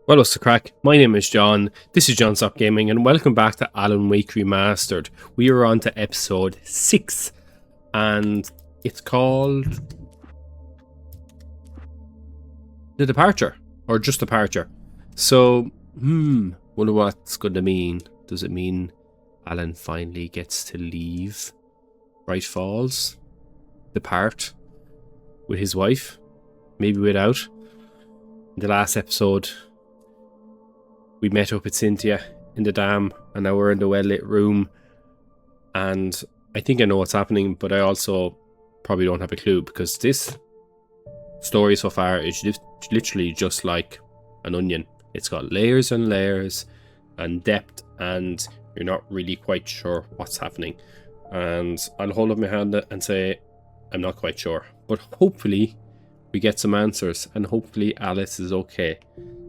Well, what's the crack? My name is John. This is John Sock Gaming, and welcome back to Alan Wake Remastered. We are on to episode 6, and it's called The Departure, or just Departure. So, wonder what's going to mean. Does it mean Alan finally gets to leave Bright Falls, depart with his wife, maybe without? In the last episode, we met up with Cynthia in the dam, and now we're in the well-lit room, and I think I know what's happening, but I also probably don't have a clue, because this story so far is literally just like an onion. It's got layers and layers and depth, and you're not really quite sure what's happening. And I'll hold up my hand and say I'm not quite sure, but hopefully we get some answers, and hopefully Alice is okay.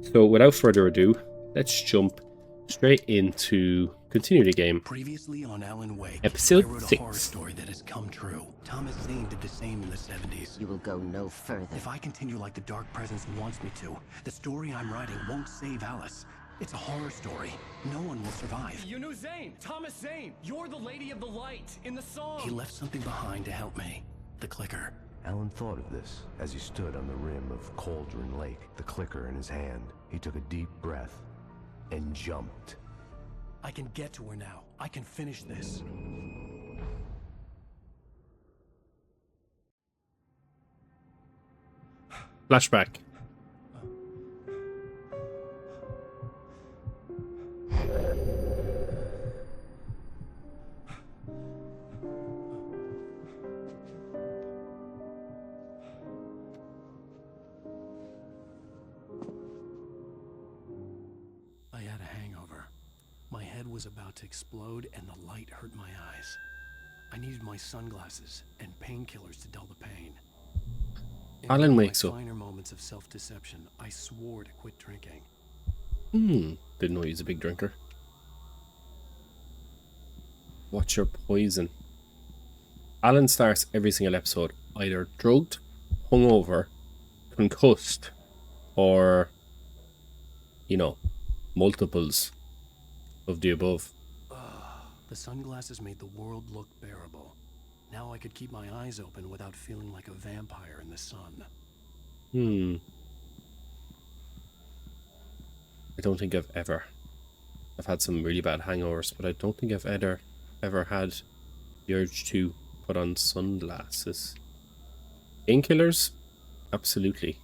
So without further ado, let's jump straight into continue the game. Previously on Alan Wake, Episode I wrote a 6. horror story that has come true. Thomas Zane did the same in the 70s. You will go no further. If I continue like the Dark Presence wants me to, the story I'm writing won't save Alice. It's a horror story. No one will survive. You knew Zane! Thomas Zane! You're the Lady of the Light in the song! He left something behind to help me. The clicker. Alan thought of this as he stood on the rim of Cauldron Lake, the clicker in his hand. He took a deep breath and jumped. I can get to her now. I can finish this. Flashback. I had a hangover. My head was about to explode and the light hurt my eyes. I needed my sunglasses and painkillers to dull the pain. In Alan one of wakes my up. finer moments of self-deception, I swore to quit drinking. Didn't know he was a big drinker. What's your poison? Alan starts every single episode either drugged, hungover, concussed, or, multiples of the above. The sunglasses made the world look bearable. Now I could keep my eyes open without feeling like a vampire in the sun. I don't think I've had some really bad hangovers, but I don't think I've ever had the urge to put on sunglasses. Painkillers? Absolutely.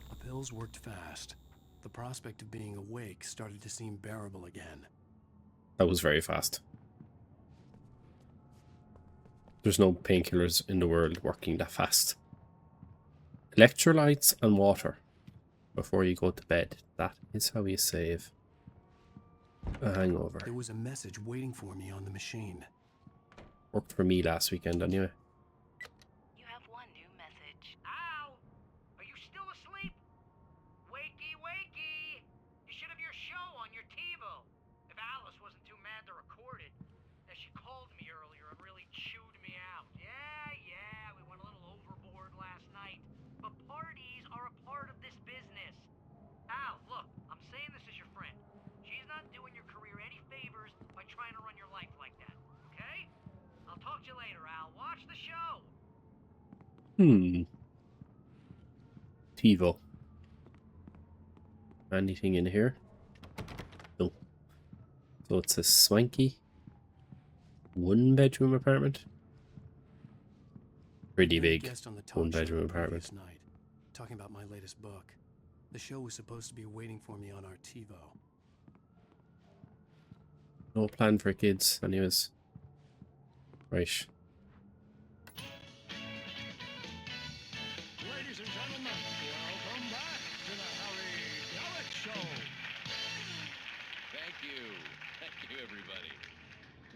The pills worked fast. The prospect of being awake started to seem bearable again. That was very fast. There's no painkillers in the world working that fast. Electrolytes and water before you go to bed. That is how you save a hangover. There was a message waiting for me on the machine. Worked for me last weekend anyway. You have one new message. Al! Are you still asleep? Wakey, wakey! You should have your show on your TiVo. If Alice wasn't too mad to record it. As she called me earlier and really chewed me out. Yeah, we went a little overboard last night. But parties are a part of this business. Al, look, I'm saying this as your friend. She's not doing your career any favors by trying to run your life like that, okay? I'll talk to you later, Al. Watch the show. TiVo. Anything in here? No. So it's a swanky 1-bedroom apartment. Pretty I had a big guest on the talk show 1-bedroom the apartment. previous night, talking about my latest book. The show was supposed to be waiting for me on our TiVo. No plan for kids, anyways. Right. Ladies and gentlemen, welcome back to the Harry Gallic Show. Thank you, everybody.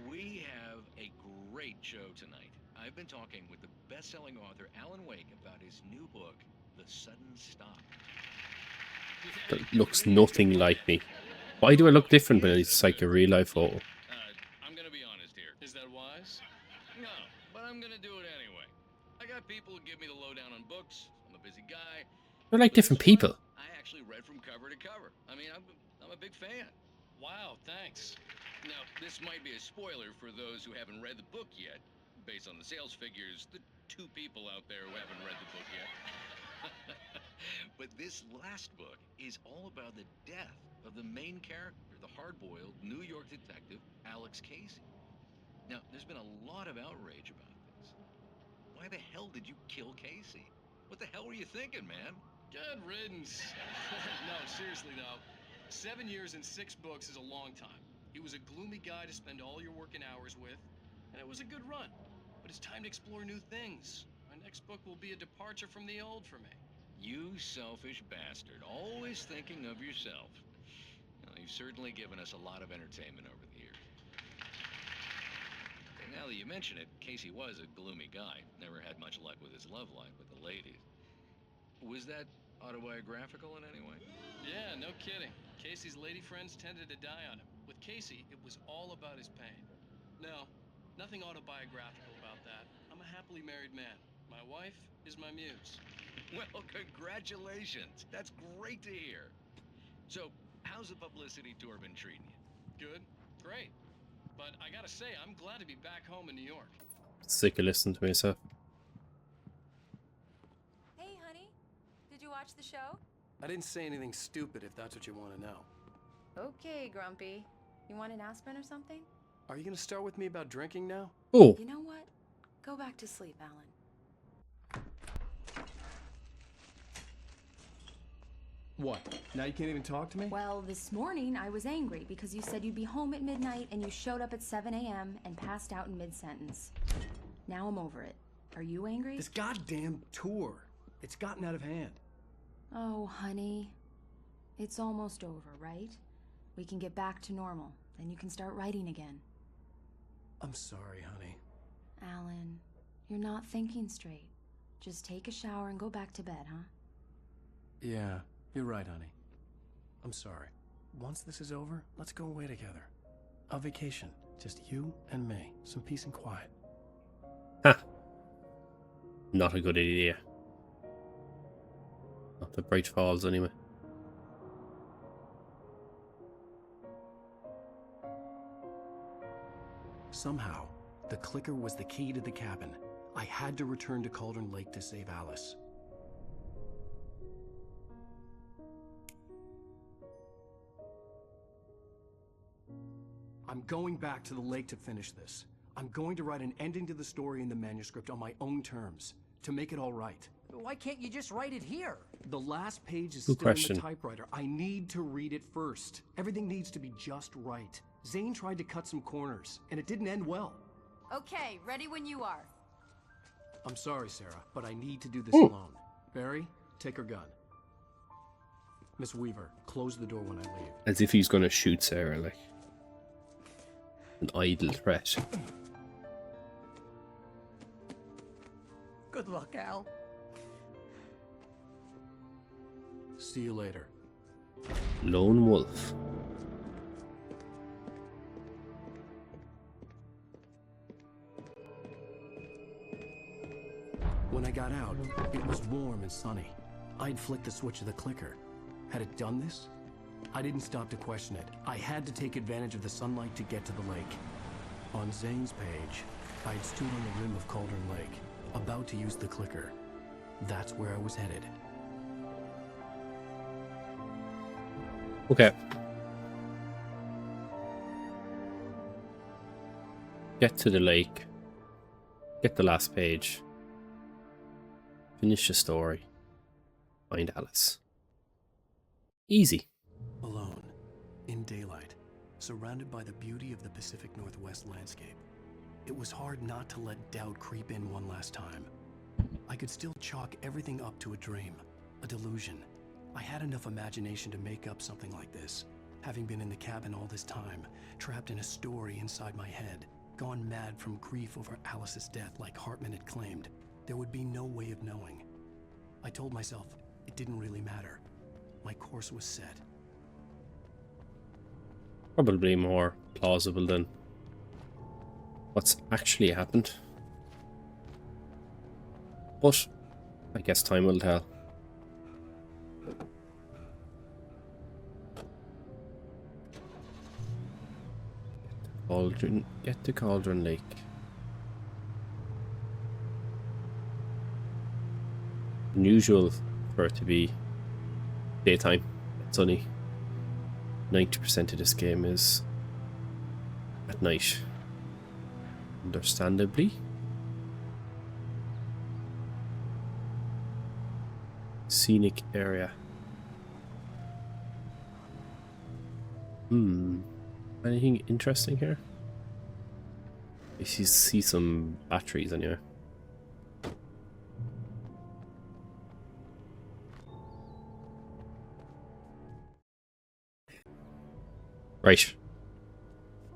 We have a great show tonight. I've been talking with the best-selling author Alan Wake about his new book, The Sudden Stop. That looks nothing like me. Why do I look different when it's like a real life photo? I'm gonna be honest here. Is that wise? No, but I'm gonna do it anyway. I got people who give me the lowdown on books, on the busy guy. They're like But this different one, people. I actually read from cover to cover. I mean, I'm a big fan. Wow, thanks. Now, this might be a spoiler for those who haven't read the book yet. Based on the sales figures, the 2 people out there who haven't read the book yet. But this last book is all about the death of the main character, the hard-boiled New York detective, Alex Casey. Now, there's been a lot of outrage about this. Why the hell did you kill Casey? What the hell were you thinking, man? Good riddance. No, seriously though. 7 years and 6 books is a long time. He was a gloomy guy to spend all your working hours with, and it was a good run. But it's time to explore new things. My next book will be a departure from the old for me. You selfish bastard, always thinking of yourself. Well, you've certainly given us a lot of entertainment over the years. And now that you mention it, Casey was a gloomy guy. Never had much luck with his love life with the ladies. Was that autobiographical in any way? Yeah, no kidding. Casey's lady friends tended to die on him. With Casey, it was all about his pain. No, nothing autobiographical about that. I'm a happily married man. My wife is my muse. Well, congratulations. That's great to hear. So, how's the publicity tour been treating you? Good, great. But I gotta say, I'm glad to be back home in New York. Sick of listening to myself. Hey, honey. Did you watch the show? I didn't say anything stupid if that's what you want to know. Okay, Grumpy. You want an aspirin or something? Are you gonna start with me about drinking now? Oh, You know what? Go back to sleep, Alan. What? Now you can't even talk to me? Well, this morning I was angry because you said you'd be home at midnight and you showed up at 7 a.m. and passed out in mid-sentence. Now I'm over it. Are you angry? This goddamn tour. It's gotten out of hand. Oh, honey. It's almost over, right? We can get back to normal. Then you can start writing again. I'm sorry, honey. Alan, you're not thinking straight. Just take a shower and go back to bed, huh? Yeah, you're right, honey. I'm sorry. Once this is over, let's go away together. A vacation. Just you and me. Some peace and quiet. ha. Not a good idea. Not the Bright Falls, anyway. Somehow, the clicker was the key to the cabin. I had to return to Cauldron Lake to save Alice. I'm going back to the lake to finish this. I'm going to write an ending to the story in the manuscript on my own terms, to make it all right. Why can't you just write it here? The last page is Good still in question. the typewriter. I need to read it first. Everything needs to be just right. Zane tried to cut some corners, and it didn't end well. Okay, ready when you are. I'm sorry, Sarah, but I need to do this Ooh. alone. Barry, take her gun. Miss Weaver, close the door when I leave. As if he's going to shoot Sarah, like an idle threat. Good luck, Al. See you later. Lone wolf. When I got out, it was warm and sunny. I'd flicked the switch of the clicker. Had it done this? I didn't stop to question it. I had to take advantage of the sunlight to get to the lake. On Zane's page, I'd stood on the rim of Cauldron Lake, about to use the clicker. That's where I was headed. Okay. Get to the lake. Get the last page. Finish the story. Find Alice. Easy. Alone, in daylight, surrounded by the beauty of the Pacific Northwest landscape. It was hard not to let doubt creep in one last time. I could still chalk everything up to a dream, a delusion. I had enough imagination to make up something like this, having been in the cabin all this time, trapped in a story inside my head, gone mad from grief over Alice's death like Hartman had claimed. There would be no way of knowing. I told myself it didn't really matter. My course was set. Probably more plausible than what's actually happened. But I guess time will tell. Cauldron. Get to Cauldron Lake. Unusual for it to be daytime. It's only 90% of this game is at night. Understandably. Scenic area. Anything interesting here? I see some batteries on here. Right.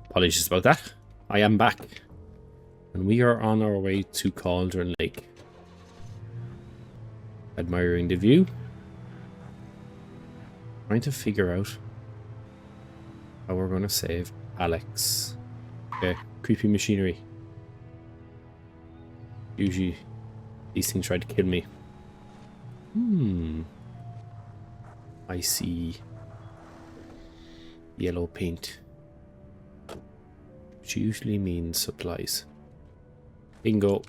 Apologies about that. I am back. And we are on our way to Cauldron Lake. Admiring the view. Trying to figure out how we're going to save Alex. Okay, creepy machinery. Usually these things try to kill me. I see yellow paint, which usually means supplies. Bingo.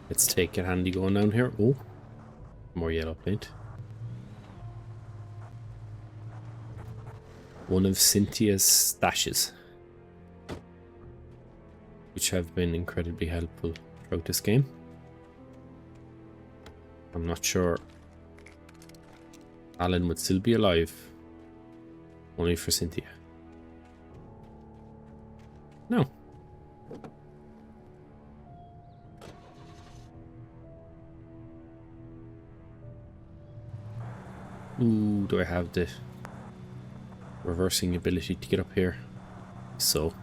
Let's take it handy going down here. Oh, more yellow paint. One of Cynthia's stashes, which have been incredibly helpful throughout this game. I'm not sure Alan would still be alive only for Cynthia. No. Ooh, do I have the reversing ability to get up here? So,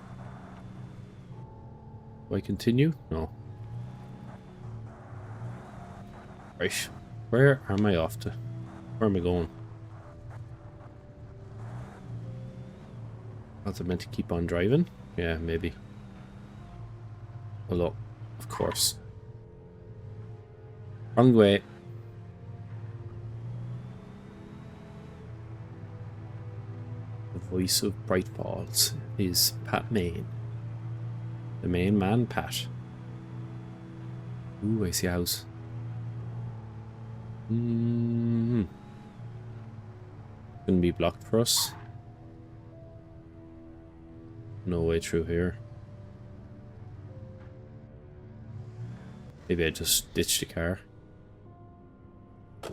do I continue? No. Right, where am I off to? Where am I going? Was I meant to keep on driving? Yeah, maybe. Hello, of course. Wrong way. The voice of Bright Falls is Pat Main. The main man, Pat. Ooh, I see a house. Gonna be blocked for us. No way through here. Maybe I just ditched the car. The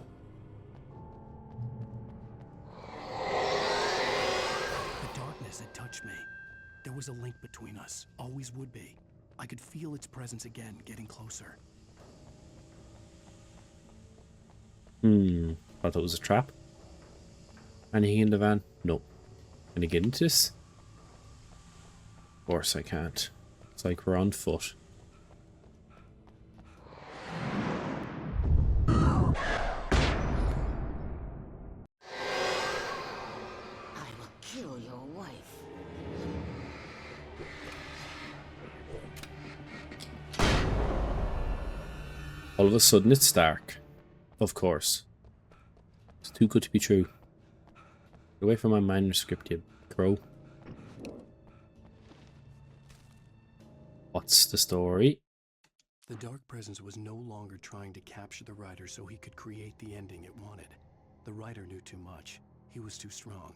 darkness had touched me. There was a link between us. Always would be. I could feel its presence again, getting closer. Thought that was a trap. Anything in the van? No. Can I get into this? Of course I can't. It's like we're on foot. I will kill your wife. All of a sudden it's dark. Of course. It's too good to be true. Get away from my manuscript, you crow. What's the story? The dark presence was no longer trying to capture the writer so he could create the ending it wanted. The writer knew too much. He was too strong.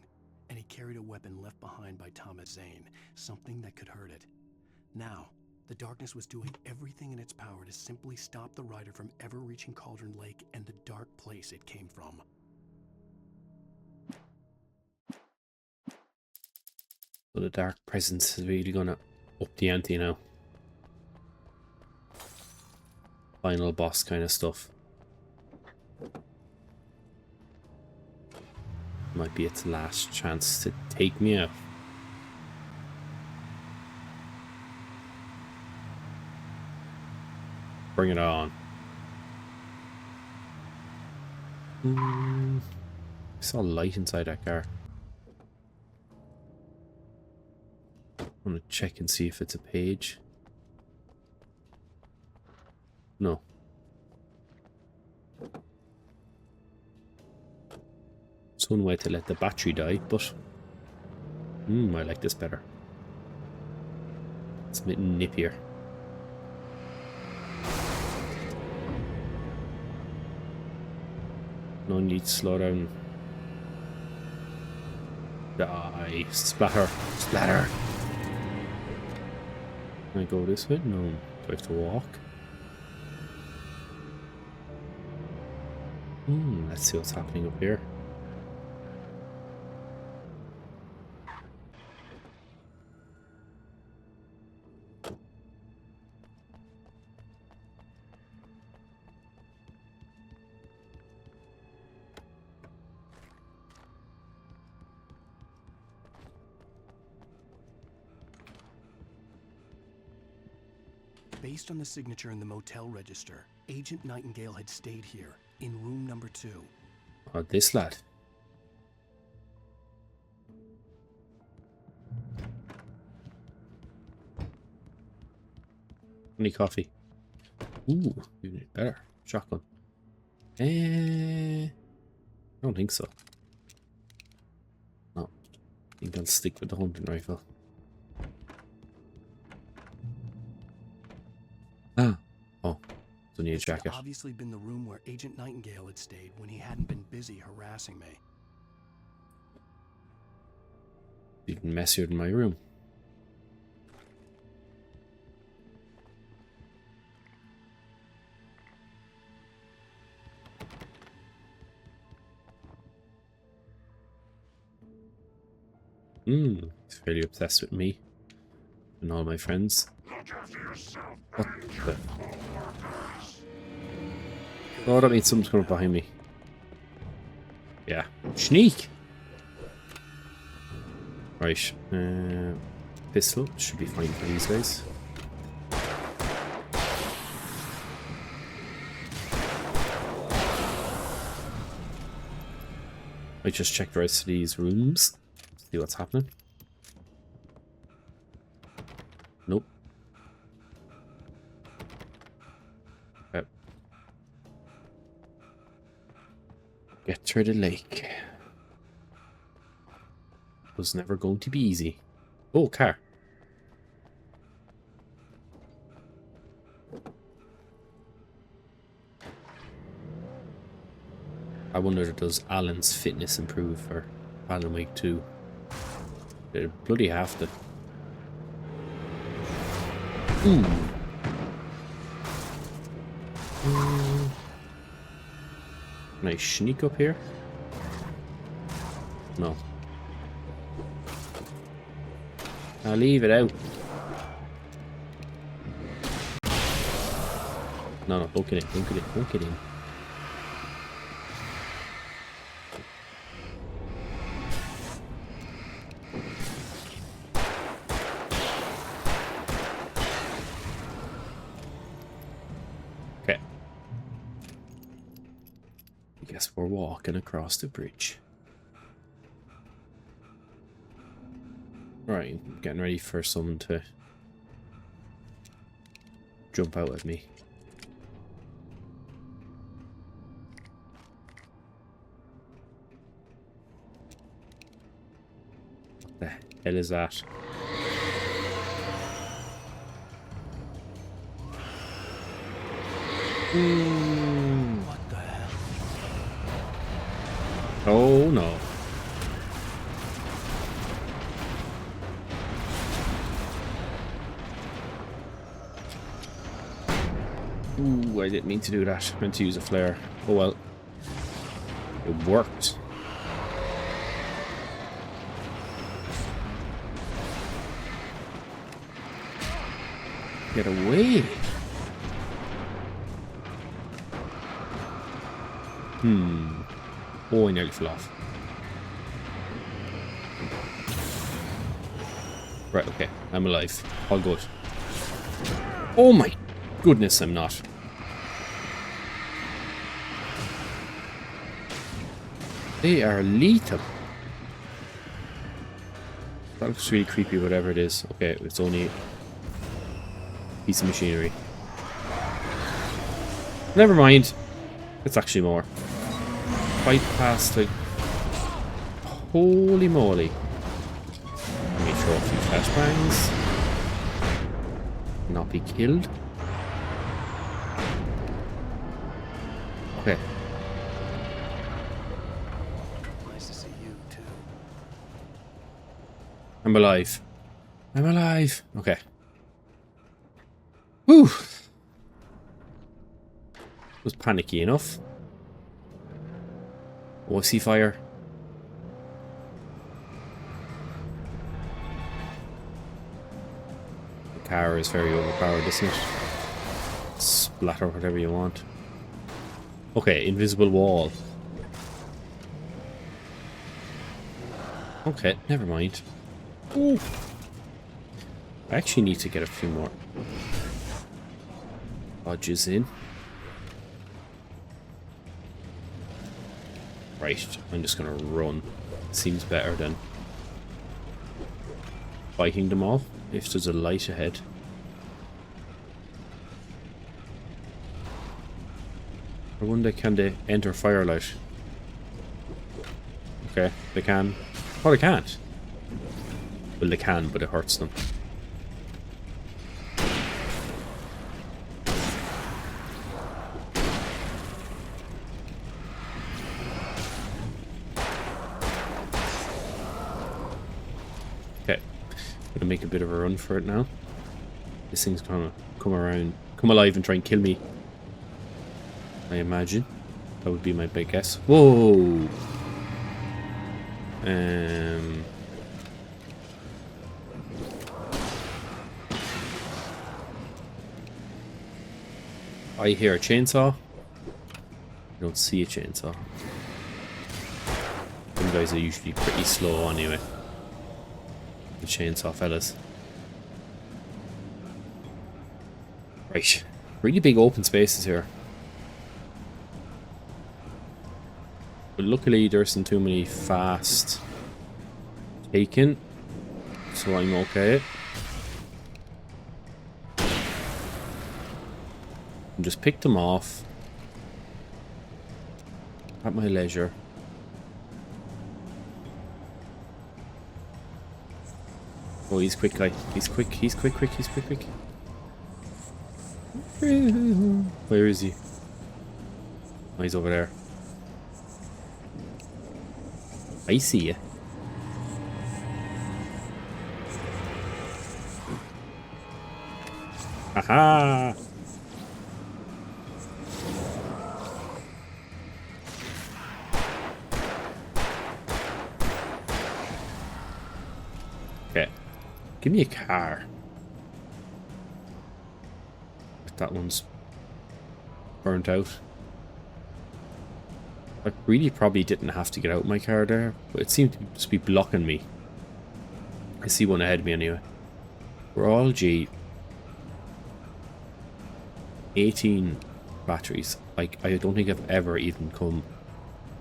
And he carried a weapon left behind by Thomas Zane, something that could hurt it. Now, the darkness was doing everything in its power to simply stop the writer from ever reaching Cauldron Lake and the dark place it came from. So the dark presence is really gonna up the ante now. Final boss kind of stuff. Might be its last chance to take me out. Bring it on. I saw light inside that car. I'm gonna check and see if it's a page. No. It's one way to let the battery die, but I like this better. It's a bit nippier. No need to slow down. Die. Splatter. Splatter. Can I go this way? No. Do I have to walk? Let's see what's happening up here. Based on the signature in the motel register, Agent Nightingale had stayed here, in room number 2. Oh, this lad. Any coffee? Ooh, even better. Shotgun. I don't think so. No. I think I'll stick with the hunting rifle. Oh, it's only a jacket. It had obviously been the room where Agent Nightingale had stayed when he hadn't been busy harassing me. Even messier than my room. He's fairly obsessed with me and all my friends. What the? Oh, that means something's coming up behind me. Yeah. Sneak! Right. Pistol should be fine for these guys. I just check the rest of these rooms. See what's happening. Nope. Okay. Get through the lake. Was never going to be easy. Oh, car. I wonder, does Alan's fitness improve for Alan Wake 2? They bloody have to. Can I sneak up here? No. I'll leave it out. No, don't get in, don't get in, don't get in. Okay. I guess we're walking across the bridge. Right, getting ready for someone to jump out at me. What the hell is that? What the hell? Oh no. Ooh, I didn't mean to do that. I meant to use a flare. Oh well. It worked. Get away. Oh, I nearly fell off. Right, okay. I'm alive. All good. Oh my goodness, I'm not. They are lethal. That looks really creepy, whatever it is. Okay, it's only a piece of machinery. Never mind. It's actually more. Quite past, like... Holy moly. Let me throw a few flashbangs. Not be killed. Okay. Nice to see you too. I'm alive. I'm alive. Okay. Whew. Was panicky enough. Oh, I see fire. The car is very overpowered, isn't it? Splatter whatever you want. Okay, invisible wall. Okay, never mind. Ooh. I actually need to get a few more dodges in. Right, I'm just gonna run. Seems better than fighting them all. If there's a light ahead. I wonder, can they enter firelight? Okay, they can. Oh, they can't. Well, they can, but it hurts them. Okay, gonna make a bit of a run for it now. This thing's gonna come around, come alive and try and kill me. I imagine. That would be my big guess. Whoa! I hear a chainsaw. I don't see a chainsaw. Them guys are usually pretty slow anyway. The chainsaw fellas. Right. Really big open spaces here. But luckily there isn't too many fast taken. So I'm okay. And just pick them off at my leisure. Oh, he's quick, guy. He's quick. He's quick. He's quick. Where is he? Oh, he's over there. I see you. Haha! Okay. Give me a car. That one's burnt out. I really probably didn't have to get out my car there, but it seemed to just be blocking me. I see one ahead of me anyway. We're all G. 18 batteries. Like, I don't think I've ever even come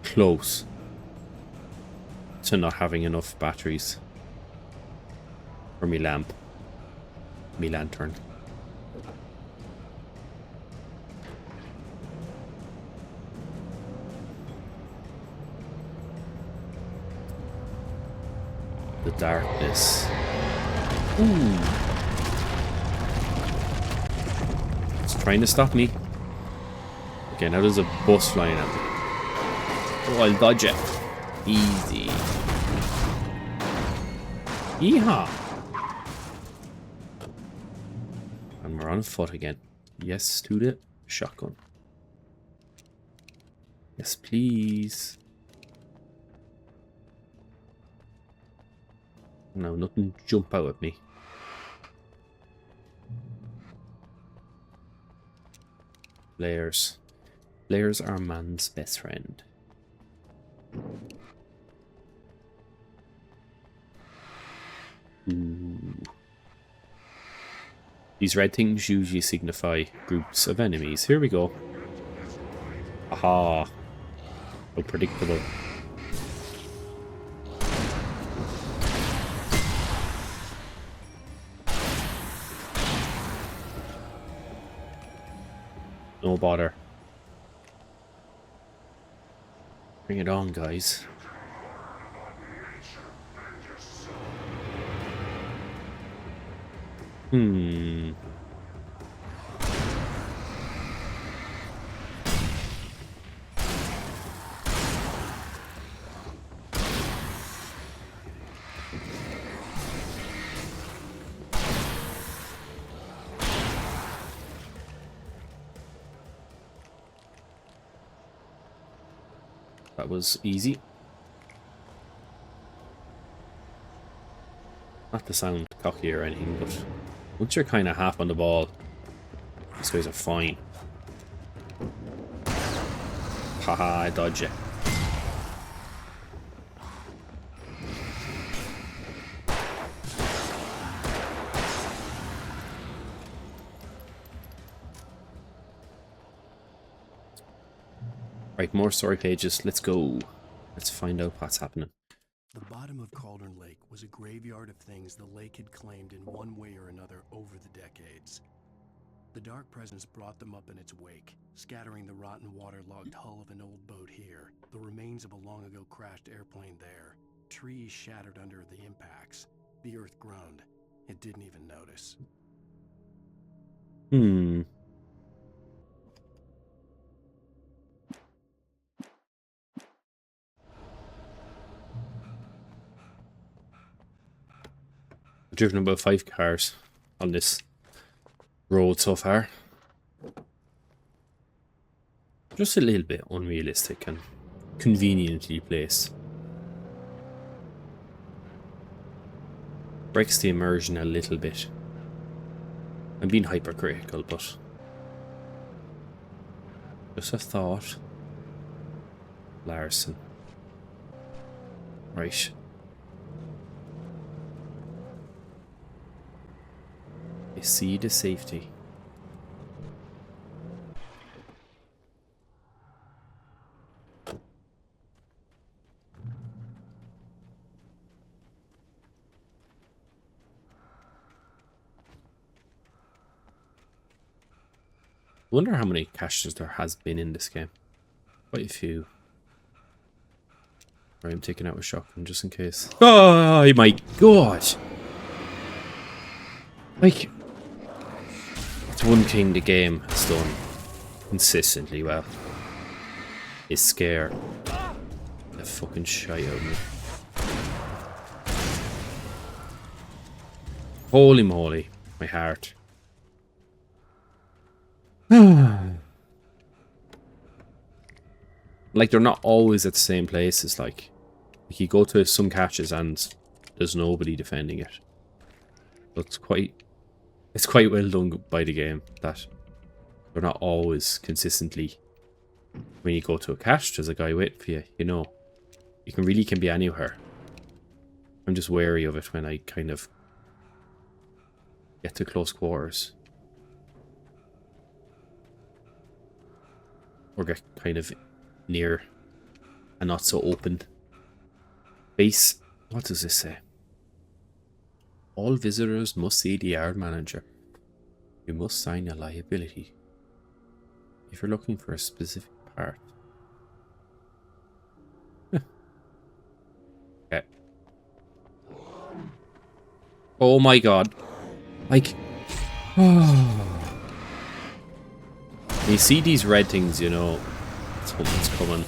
close to not having enough batteries for me lamp. Me lantern. The darkness. Ooh. It's trying to stop me. Okay, now there's a bus flying at me. Oh, I'll dodge it. Easy. Yeehaw. And we're on foot again. Yes, to the shotgun. Yes, please. No, nothing jump out at me. Layers. Layers are man's best friend. Ooh. These red things usually signify groups of enemies. Here we go. Aha. So predictable. No bother. Bring it on, guys. That was easy. Not to sound cocky or anything, but once you're kind of half on the ball, these guys are fine. Haha, I dodged you. Right, more story pages. Let's go. Let's find out what's happening. The bottom of Cauldron Lake was a graveyard of things the lake had claimed in one way or another over the decades. The dark presence brought them up in its wake, scattering the rotten waterlogged hull of an old boat here, the remains of a long-ago crashed airplane there, trees shattered under the impacts. The earth groaned. It didn't even notice. I've driven about 5 cars on this road so far. Just a little bit unrealistic and conveniently placed. Breaks the immersion a little bit. I'm being hypercritical, but just a thought. Larson. Right. I see the safety. I wonder how many caches there has been in this game. Quite a few. Right, I'm taking out a shotgun just in case. Oh my god! Like, that's one thing the game has done consistently well. Is scare the fucking shit out of me. Holy moly, my heart. Like, they're not always at the same places. Like you go to some caches and there's nobody defending it. But it's quite well done by the game that they're not always consistently. When you go to a cache, there's a guy waiting for you. You know, you can be anywhere. I'm just wary of it when I kind of get to close quarters. Or get kind of near a not so open base. What does this say? All visitors must see the yard manager. You must sign a liability. If you're looking for a specific part. Okay. Oh my god. Like, you see these red things, you know, something's coming.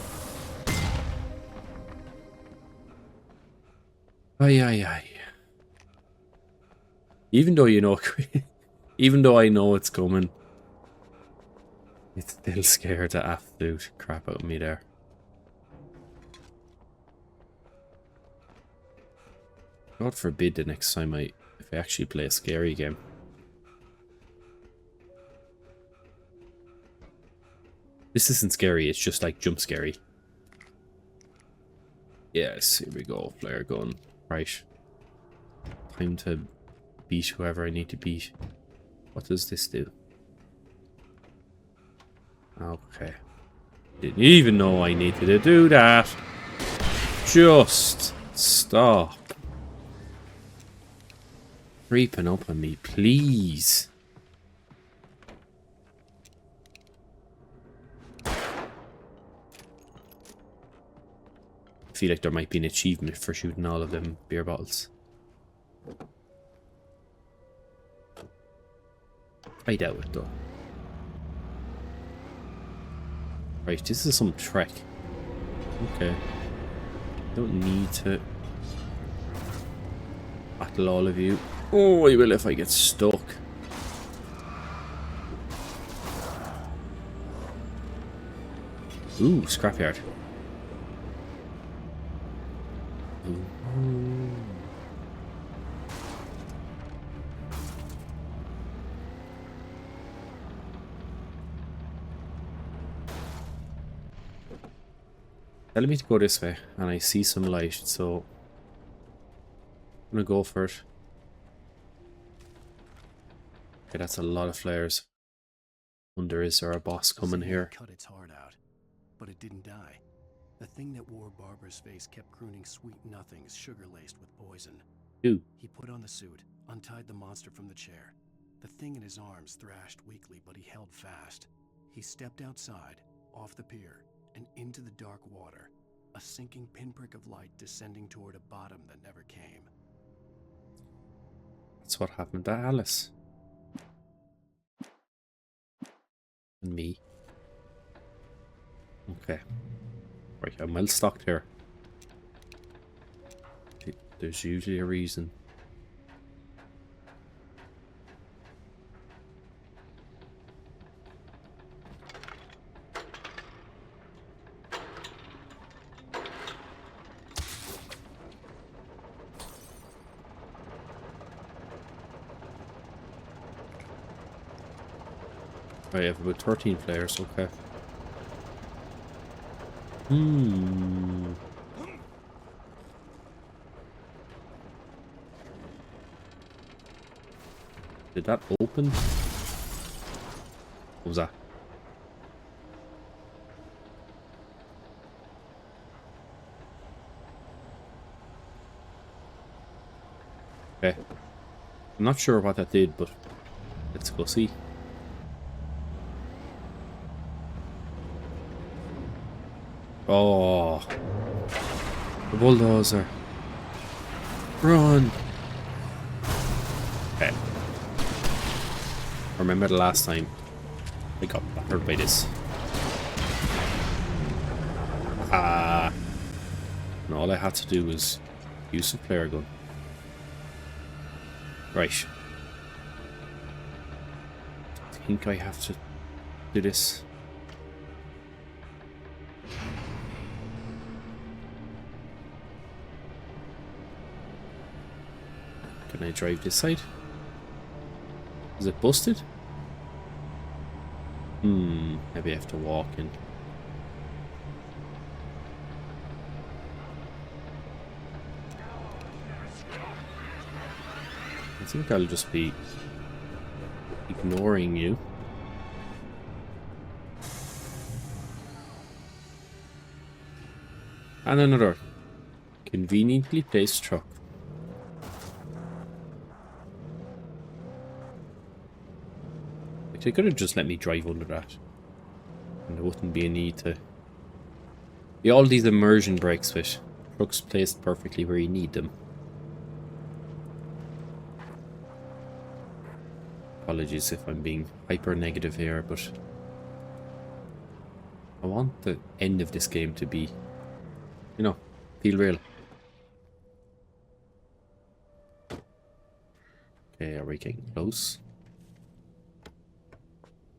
Ay, ay, ay. Even though you know, even though I know it's coming, it's still scared the absolute crap out of me there. God forbid the next time if I actually play a scary game. This isn't scary, it's just like jump scary. Yes, here we go, flare gun. Right. Time to beat whoever I need to beat. What does this do? Okay. Didn't even know I needed to do that. Just stop creeping up on me, please. I feel like there might be an achievement for shooting all of them beer bottles. I doubt it though. Right, this is some trek. Okay. Don't need to battle all of you. Oh, I will if I get stuck. Ooh, scrapyard. Ooh. Telling me to go this way, and I see some light, so I'm gonna go for it. Okay, that's a lot of flares. Wonder, is there a boss coming here? Cut its heart out, but it didn't die. The thing that wore Barbara's face kept crooning sweet nothings, sugar-laced with poison. Ooh. He put on the suit, untied the monster from the chair. The thing in his arms thrashed weakly, but he held fast. He stepped outside, off the pier, and into the dark water, a sinking pinprick of light descending toward a bottom that never came. That's what happened to Alice. And me. Okay. Right, I'm well stocked here. There's usually a reason. Right, I have about 13 flares, okay. Did that open? What was that? Okay. I'm not sure what that did, but let's go see. Oh, the bulldozer. Run. Okay. Remember the last time I got battered by this. And all I had to do was use a flare gun. Right. I think I have to do this. Can I drive this side? Is it busted? Maybe I have to walk in. I think I'll just be ignoring you. And another conveniently placed truck. They could have just let me drive under that. And there wouldn't be a need to... Be all these immersion brakes with trucks placed perfectly where you need them. Apologies if I'm being hyper negative here, but I want the end of this game to be, you know, feel real. Okay, are we getting close?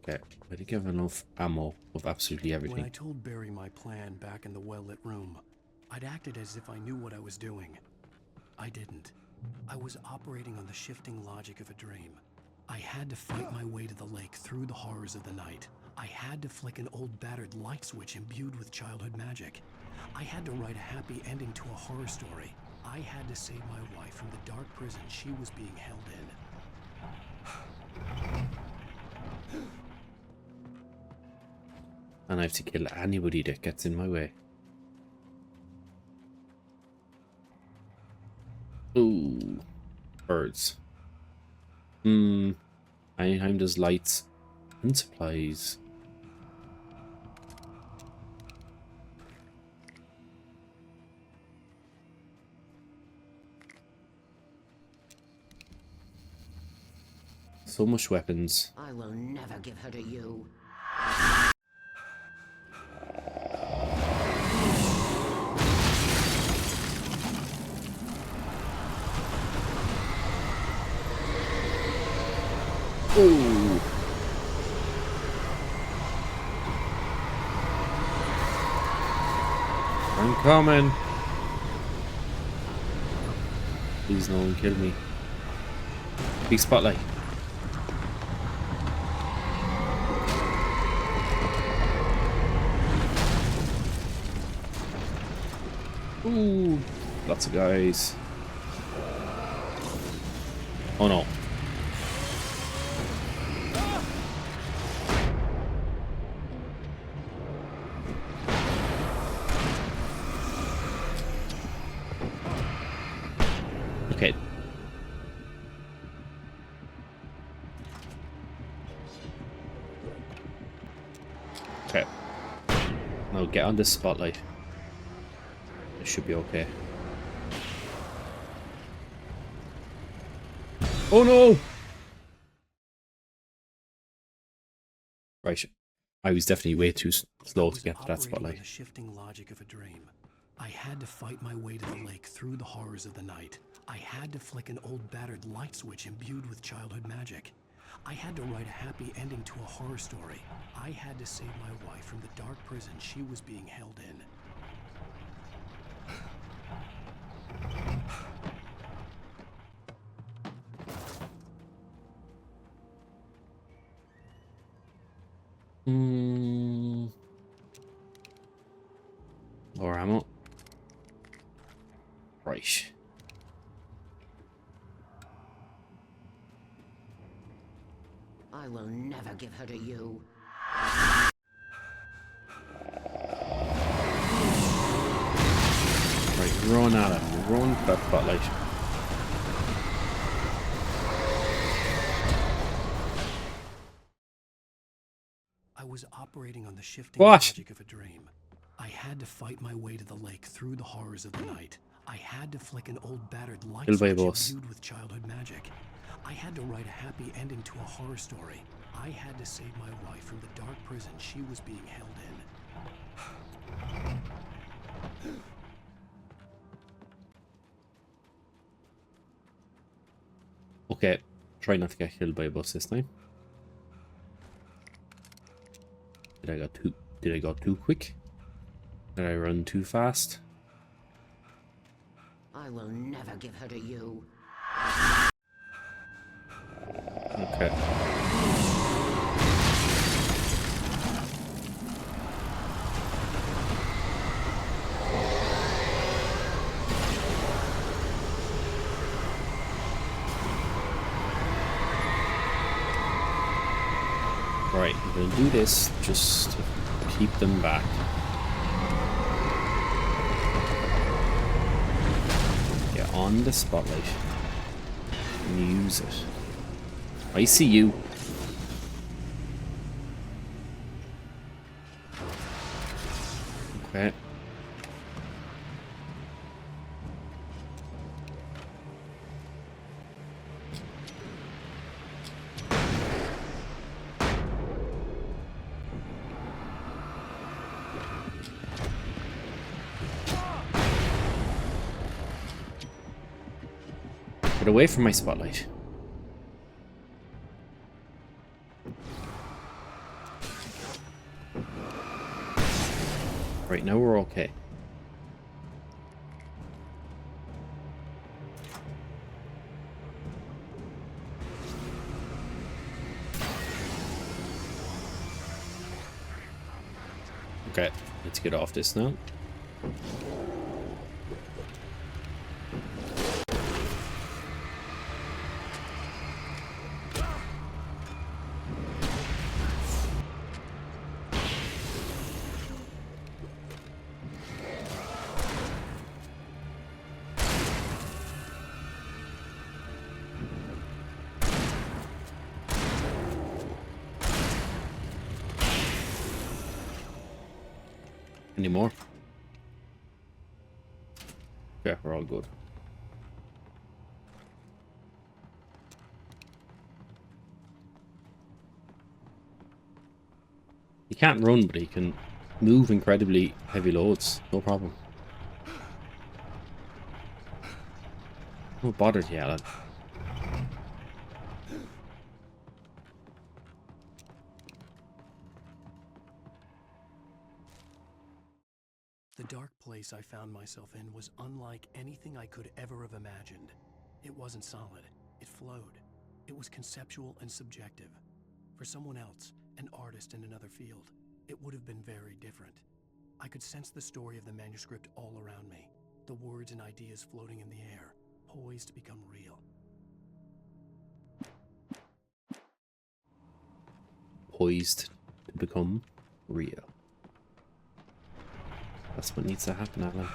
Okay, I think I have enough ammo of absolutely everything. When I told Barry my plan back in the well-lit room, I'd acted as if I knew what I was doing. I didn't. I was operating on the shifting logic of a dream. I had to fight my way to the lake through the horrors of the night. I had to flick an old battered light switch imbued with childhood magic. I had to write a happy ending to a horror story. I had to save my wife from the dark prison she was being held in. And I have to kill anybody that gets in my way. Ooh. Birds. Anytime there's lights and supplies. So much weapons. I will never give her to you. Ooh. I'm coming. Please no one kill me. Big spotlight. Ooh, lots of guys. Oh no. Okay. Okay. Now get on this spotlight. It should be okay. Oh no! Right. I was definitely way too slow to get to that spotlight. The shifting logic of a dream. I had to fight my way to the lake through the horrors of the night. I had to flick an old battered light switch imbued with childhood magic. I had to write a happy ending to a horror story. I had to save my wife from the dark prison she was being held in. More ammo. Right. I will never give her to you. Right, run at him. Run to that spotlight. I was operating on the shifting What? logic of a dream. I had to fight my way to the lake through the horrors of the night. I had to flick an old battered light Killed by a switch boss. imbued with childhood magic. I had to write a happy ending to a horror story. I had to save my wife from the dark prison she was being held in. Okay. Try not to get killed by a bus this time. Did I go too quick? Did I run too fast? I will never give her to you. Okay. Right, we're gonna do this just to keep them back. Get on the spotlight and use it. I see you. Okay. Get away from my spotlight. Right, now we're okay. Okay, let's get off this now. Any more? Yeah, we're all good. can't run, but he can move incredibly heavy loads. No problem. No bother to you, Alan. The dark place I found myself in was unlike anything I could ever have imagined. It wasn't solid. It flowed. It was conceptual and subjective. For someone else, an artist in another field, it would have been very different. I could sense the story of the manuscript all around me, the words and ideas floating in the air, poised to become real. Poised to become real. That's what needs to happen, Alan.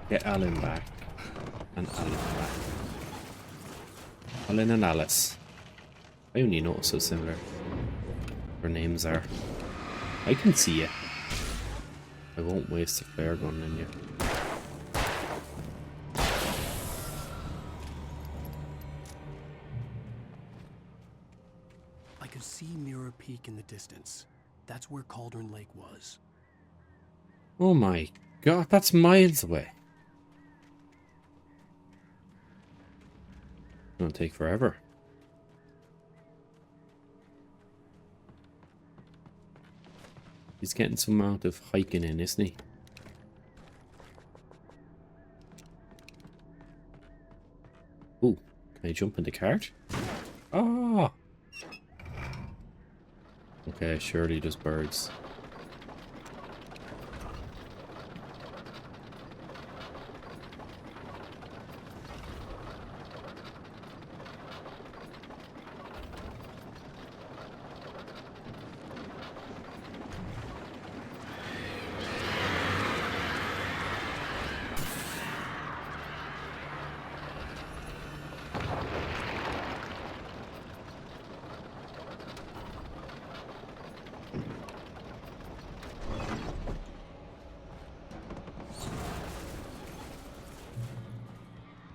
Get Alan back. And Alan back. Alan and Alice. I only noticed how similar their names are. I can see you. I won't waste a flare gun on you. I could see Mirror Peak in the distance. That's where Cauldron Lake was. Oh my god, that's miles away. It's gonna take forever. He's getting some amount of hiking in, isn't he? Oh, can I jump in the cart? Ah! Okay, surely just birds.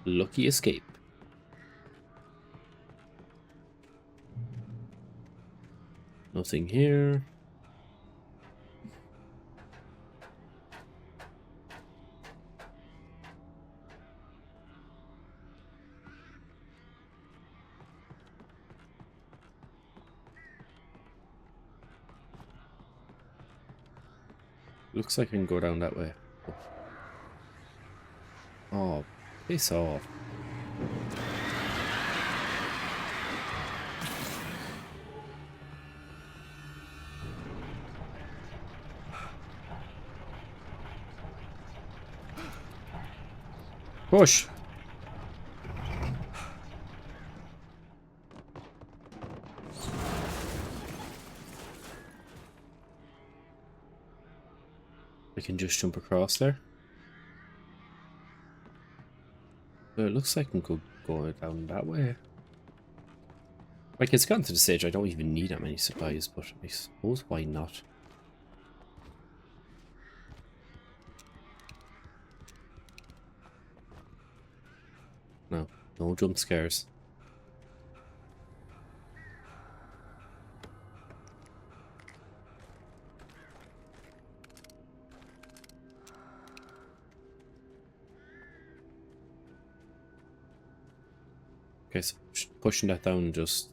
Lucky escape. Nothing here. Looks like I can go down that way. Oh, piss off. Push. I can just jump across there. It looks like I can go down that way. Like, it's gotten to the stage I don't even need that many supplies, but I suppose why not? No, no jump scares. Okay, so pushing that down just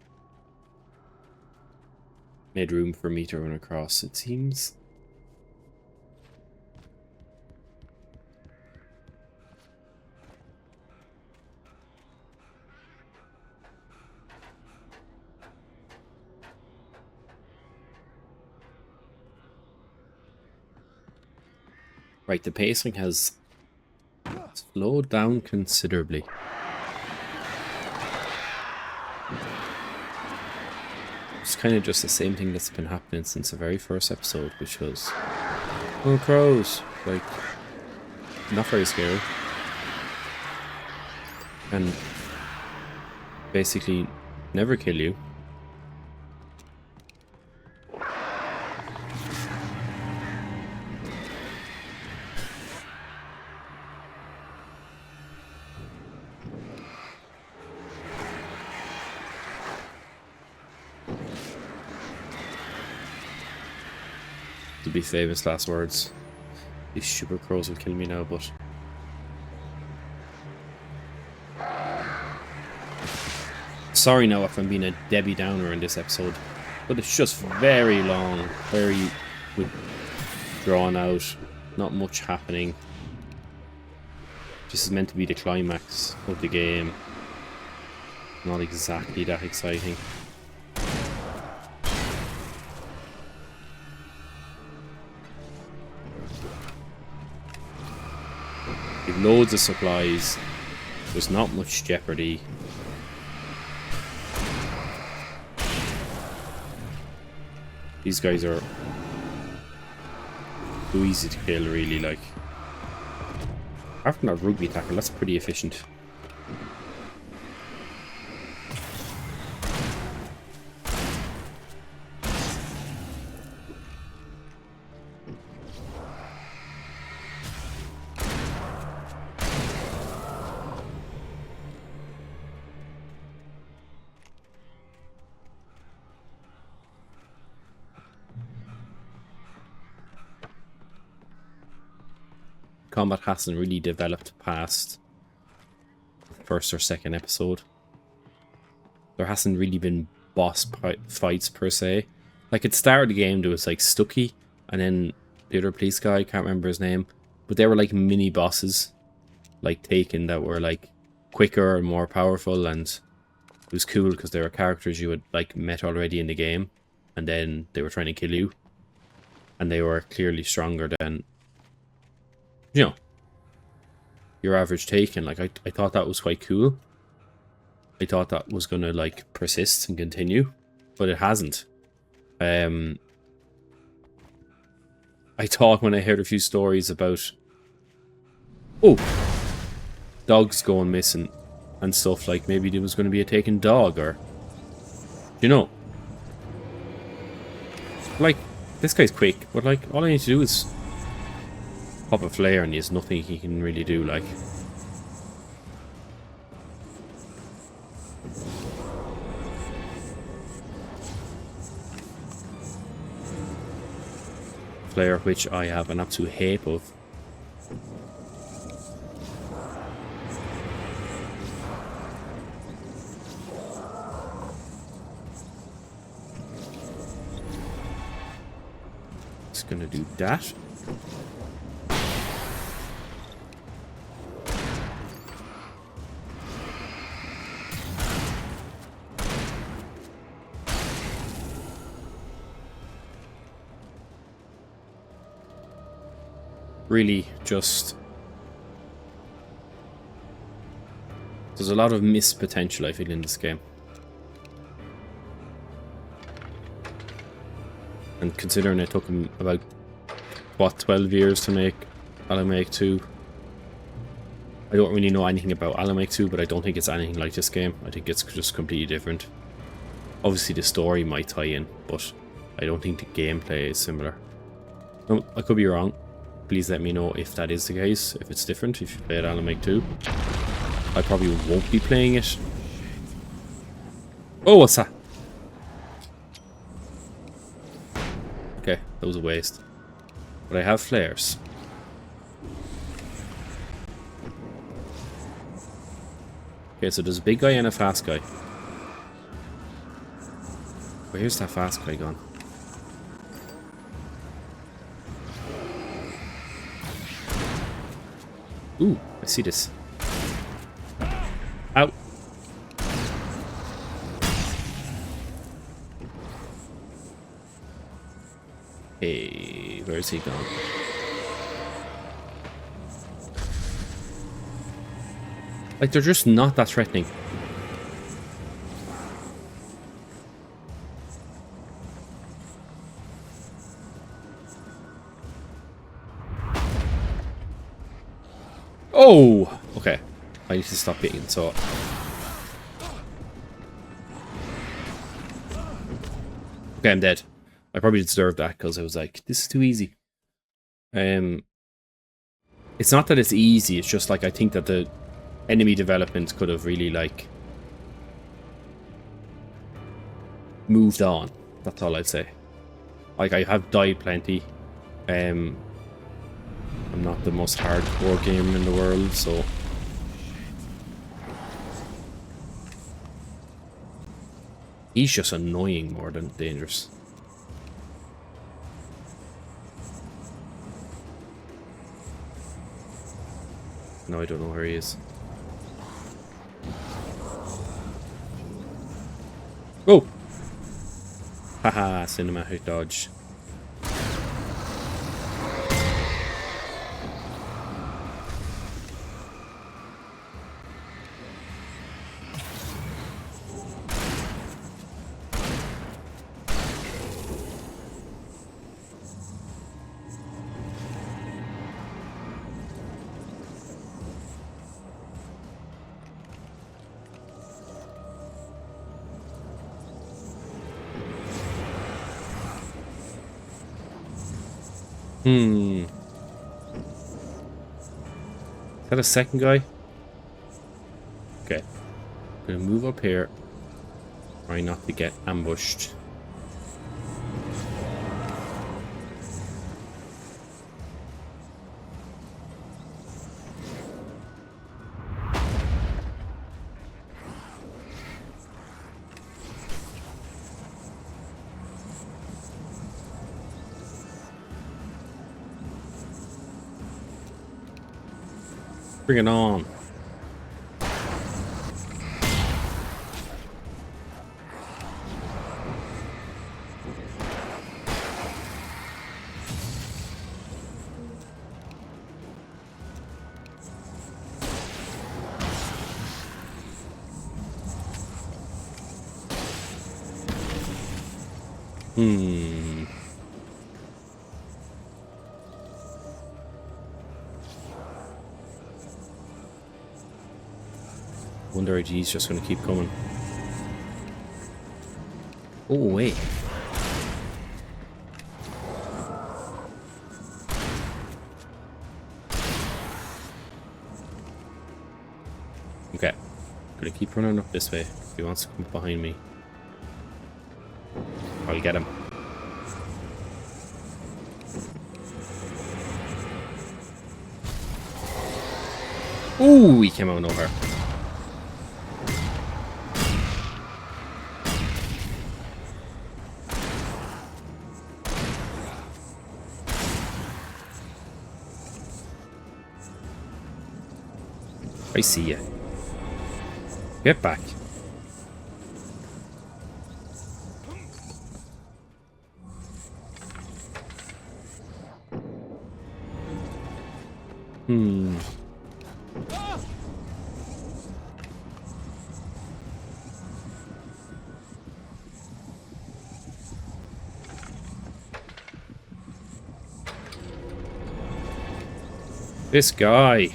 made room for me to run across, it seems. Right, the pacing has slowed down considerably. It's kind of just the same thing that's been happening since the very first episode, which was, oh, crows, like, not very scary. And basically never kill you. be famous last words. These stupid crows will kill me now, but... Sorry now if I'm being a Debbie Downer in this episode, but it's just very long, very drawn out, not much happening. This is meant to be the climax of the game. Not exactly that exciting. You've loads of supplies. There's not much jeopardy. These guys are too easy to kill, really, like. Apart from that rugby tackle, that's pretty efficient. Combat hasn't really developed past the first or second episode. There hasn't really been boss fights per se. Like, at the start of the game there was like Stucky and then the other police guy, I can't remember his name, but they were like mini bosses, like taken, that were like quicker and more powerful, and it was cool because they were characters you had like met already in the game, and then they were trying to kill you, and they were clearly stronger than, you know, your average Taken. Like, I thought that was quite cool. I thought that was gonna like persist and continue, but it hasn't. I thought when I heard a few stories about dogs going missing and stuff, like maybe there was going to be a taken dog, or, you know, like, this guy's quick, but like all I need to do is pop a flare and there's nothing he can really do. Like, flare, which I have an absolute hate of. It's gonna do that. Really, just, there's a lot of missed potential, I feel, in this game. And considering it took him about, what, 12 years to make Alan Wake 2. I don't really know anything about Alan Wake 2, but I don't think it's anything like this game. I think it's just completely different. Obviously the story might tie in, but I don't think the gameplay is similar. No, I could be wrong. Please let me know if that is the case, if it's different, if you played Alan Wake 2. I probably won't be playing it. Oh, what's that? Okay, that was a waste. But I have flares. Okay, so there's a big guy and a fast guy. Where's that fast guy gone? Ooh, I see this. Ow. Hey, where's he gone? Like, they're just not that threatening. Oh! Okay. I need to stop being so... Okay, I'm dead. I probably deserved that because I was like, this is too easy. It's not that it's easy, it's just like I think that the enemy development could have really like moved on. That's all I'd say. Like, I have died plenty. I'm not the most hardcore gamer in the world, so he's just annoying more than dangerous. No, I don't know where he is. Oh! Haha, cinematic dodge. Is that a second guy? Okay. I'm gonna move up here. Try not to get ambushed. Bring it on. Wonder if he's just gonna keep coming. Oh wait. Okay. Gonna keep running up this way. If he wants to come behind me, I'll get him. Ooh, he came out over. I see you. Get back. This guy.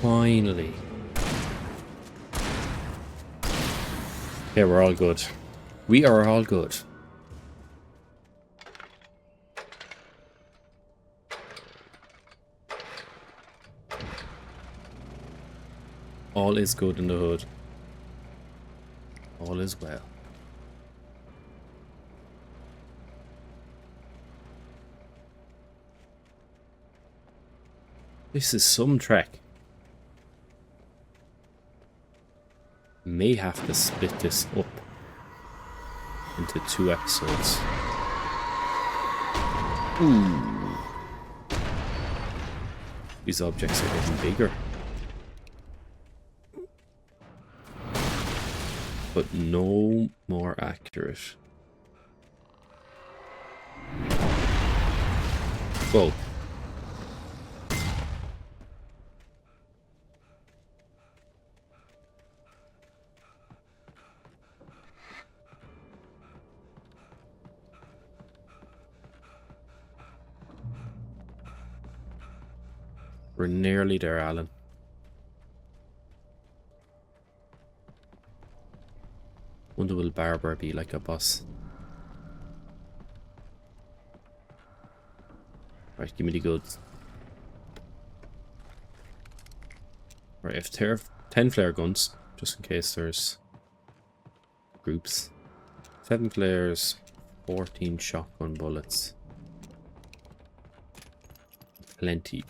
Finally. Yeah, we're all good. We are all good. All is good in the hood. All is well. This is some trek. May have to split this up into 2 episodes. Ooh. These objects are getting bigger. But no more accurate. Whoa. We're nearly there, Alan. Wonder will Barber be like a boss? Right, give me the goods. Right, if there are 10 flare guns, just in case there's groups. 7 flares, 14 shotgun bullets. plenty.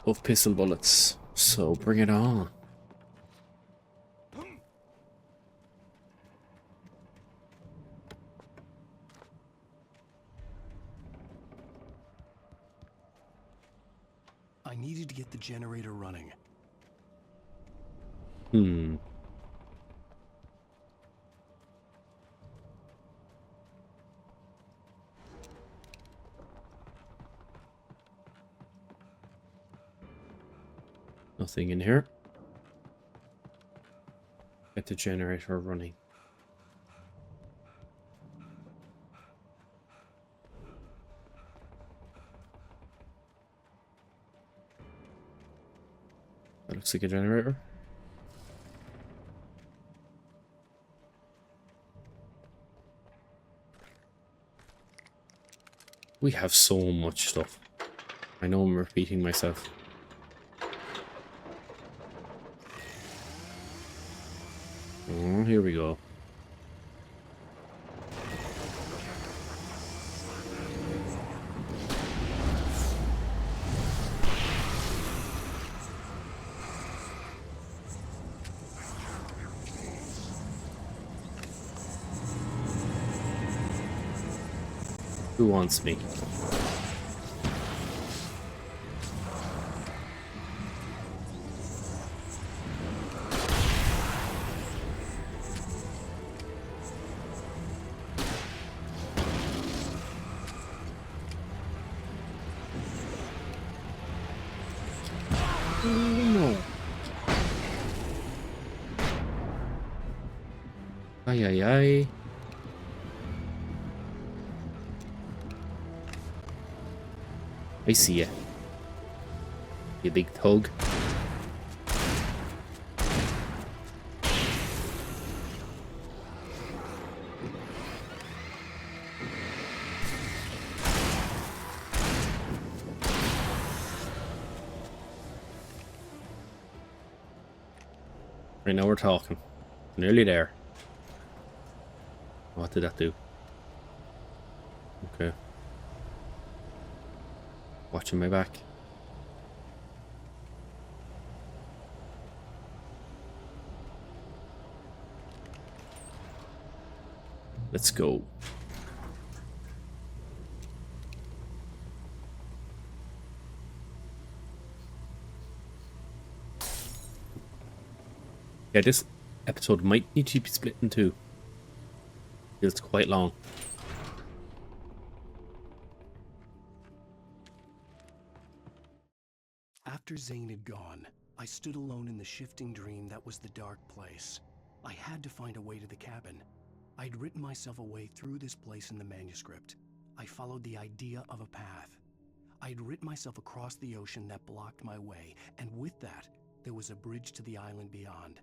Of pistol bullets, so bring it on. I needed to get the generator running. Nothing in here. Get the generator running. That looks like a generator. We have so much stuff. I know I'm repeating myself. Oh, here we go. Who wants me? No. Ay, ay, ay. I see ya. You big thug. Right now we're talking. Nearly there. What did that do? Okay. Watching my back. Let's go. Yeah, this episode might need to be split in two. Feels quite long. After Zane had gone, I stood alone in the shifting dream that was the dark place. I had to find a way to the cabin. I'd written myself a way through this place in the manuscript. I followed the idea of a path. I'd written myself across the ocean that blocked my way, and with that, there was a bridge to the island beyond.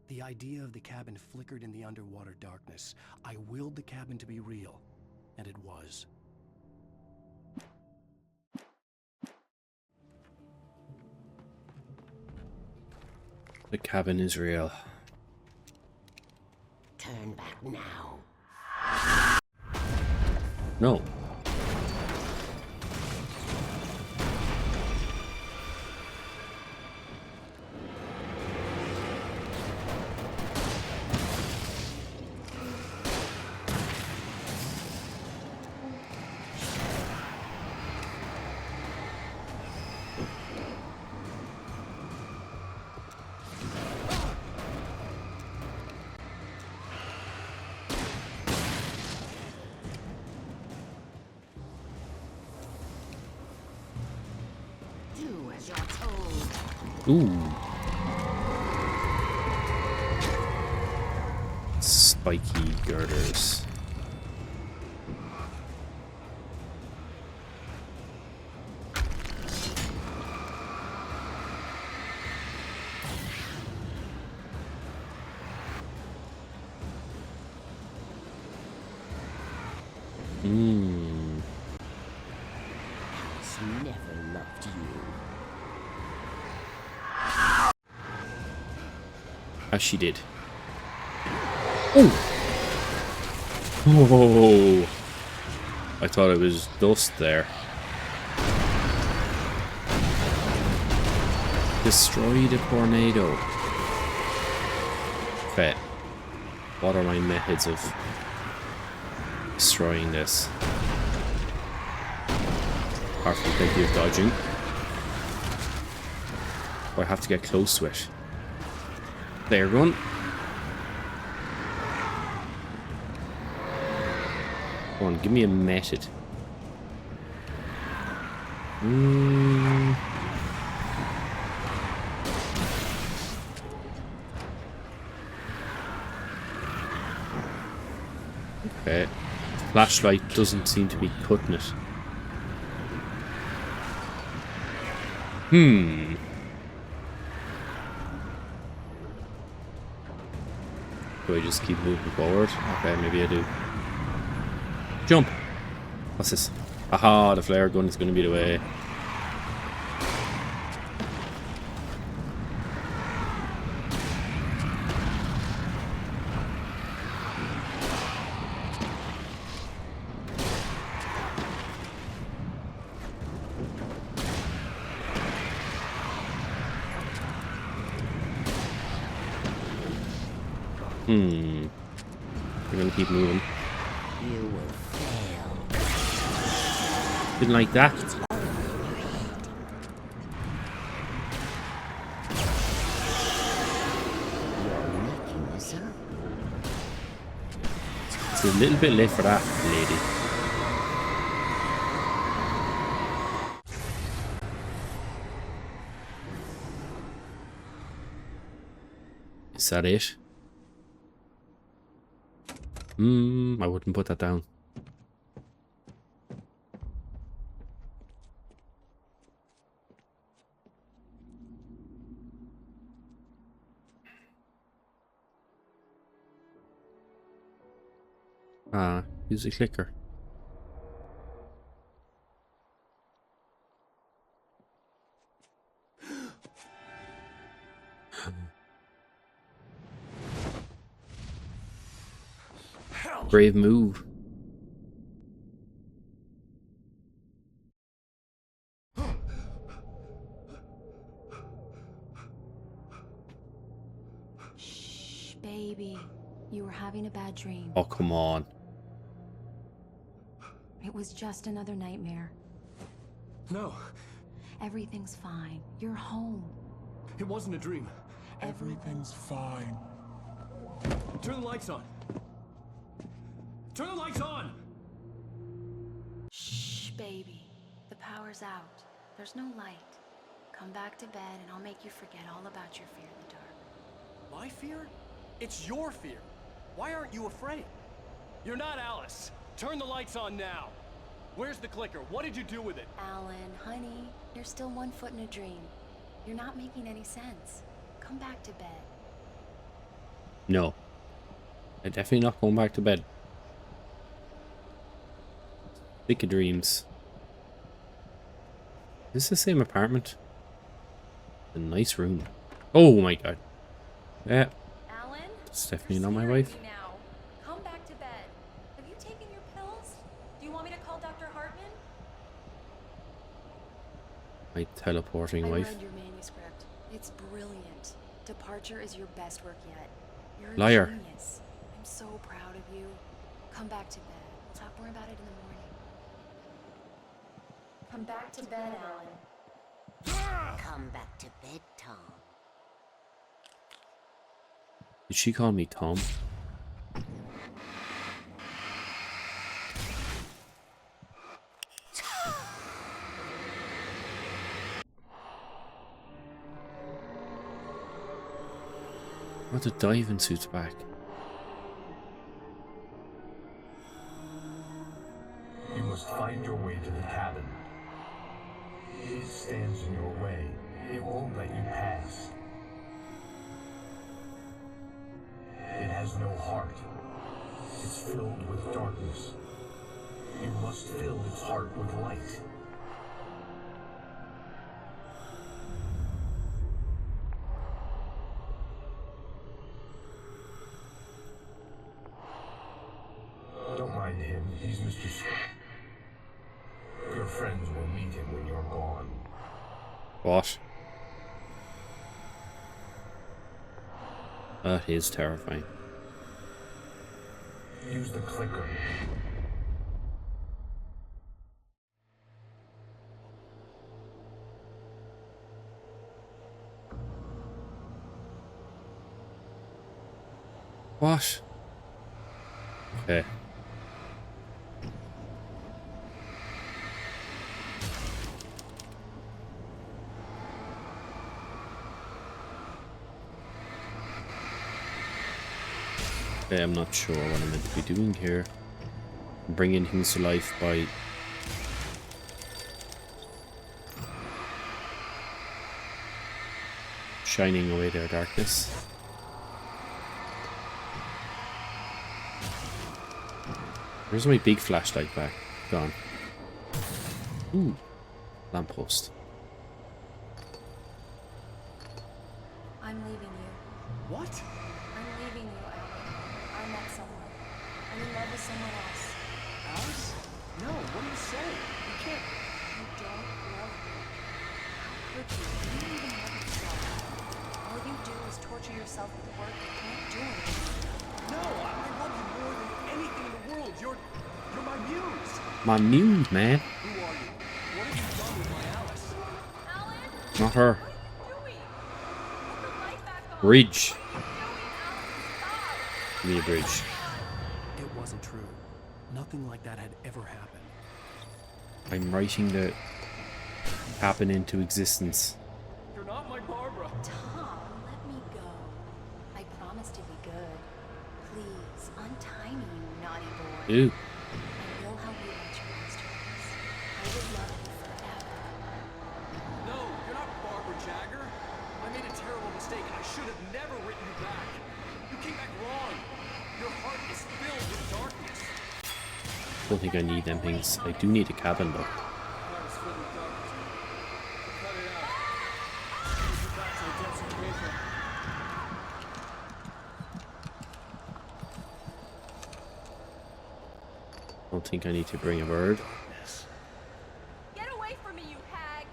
The idea of the cabin flickered in the underwater darkness. I willed the cabin to be real, and it was. The cabin is real. Turn back now. No. Do as you're told. Ooh. Spiky girders. Alice never loved you. As she did. Oh! Oh, I thought it was dust there. Destroy the tornado. Okay. What are my methods of destroying this? Apart from plenty of dodging. Or I have to get close to it. There, gun. Come on, give me a method. Okay. Flashlight doesn't seem to be cutting it. Do I just keep moving forward? Okay, maybe I do. Jump! What's this? Aha, the flare gun is going to be the way. We're going to keep moving. You will fail. Didn't like that. You're making this up. It's a little bit late for that, lady. Is that it? I wouldn't put that down. Use the clicker. Brave move. Shh, baby. You were having a bad dream. Oh, come on. It was just another nightmare. No, Everything's fine. You're home. it wasn't a dream. Everything's fine. Turn the lights on. Turn the lights on! Shh, baby. The power's out. There's no light. Come back to bed and I'll make you forget all about your fear in the dark. My fear? It's your fear. Why aren't you afraid? You're not Alice. Turn the lights on now. Where's the clicker? What did you do with it? Alan, honey, you're still 1 foot in a dream. You're not making any sense. Come back to bed. No. I'm definitely not going back to bed. Sick of dreams. Is this the same apartment? A nice room. Oh my god. Yeah. Alan? It's definitely You're not my scaring wife. me now. Come back to bed. Have you taken your pills? Do you want me to call Dr. Hartman? My teleporting I wife. read your manuscript. It's brilliant. Departure is your best work yet. You're a Liar. genius. I'm so proud of you. Come back to bed. We'll talk more about it in the morning. Come back to bed, Alan. Come back to bed, Tom. Did she call me Tom? What the diving suit's back. You must find your way to the cabin. It stands in your way. It won't let you pass. It has no heart. It's filled with darkness. You must fill its heart with light. find him. He's Mr. Your friends will meet him when you're gone. What? That is terrifying. Use the clicker. What? Okay. Okay, I'm not sure what I'm meant to be doing here. Bringing things to life by shining away their darkness. Where's my big flashlight back? Gone. Ooh. Lamppost. I'm leaving you. What? I'm leaving you, Alan. I met someone. I'm in love with someone else. Alice? No, what are you saying? You can't. You don't love me. How could you? You don't even love yourself. All you do is torture yourself with work that can't do anything. No, I love you more than anything in the world. You're my muse. My muse, man. Who are you? What have you done with my Alice? Alan? Not her. What are you doing? Put the light back on. Bridge. What are you doing, Alan? Stop. Give me a bridge. It wasn't true. Nothing like that had ever happened. I'm writing the happen into existence. You're not my Barbara. Tom, let me go. I promise to be good. Please, untie me, you naughty boy. Ew. I will help you reach your masterpiece. I will love you forever. No, you're not Barbara Jagger. I made a terrible mistake. I should have never written you back. You came back wrong. Your heart is filled with darkness. Don't think I need them things. I do need a cabin though. Heart is filled with darkness. Cut it out. Take you back to the depths you came from. Don't think I need to bring a bird. Get away from me, you hag!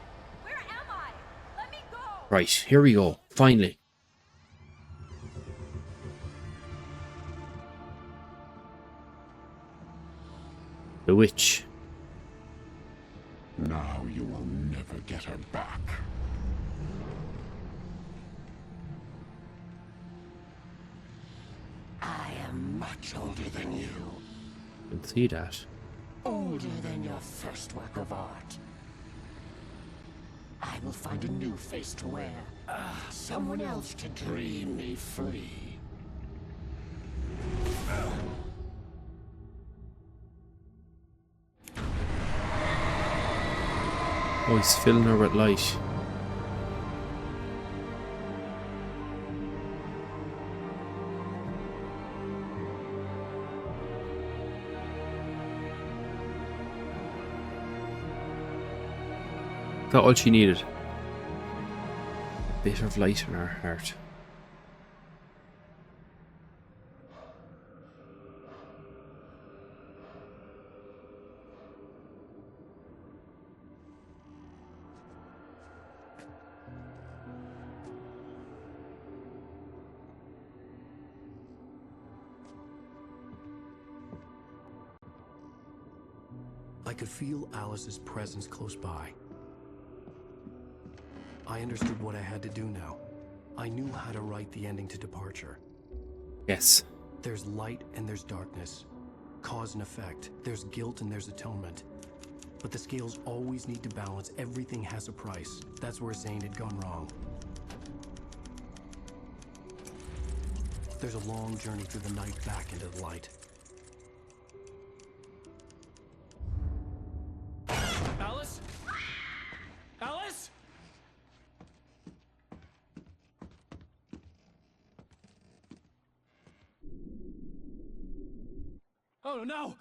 Where am I? Let me go! Right, here we go. Finally. The witch. Now you will never get her back. I am much older than you. I can see that. Older than your first work of art. I will find a new face to wear. Someone else to dream me free. Oh, he's filling her with light. Is that all she needed? A bit of light in her heart. I could feel Alice's presence close by. I understood what I had to do now. I knew how to write the ending to Departure. Yes. There's light and there's darkness. Cause and effect. There's guilt and there's atonement. But the scales always need to balance. Everything has a price. That's where Zane had gone wrong. There's a long journey through the night back into the light. Alice? Alice? Oh no!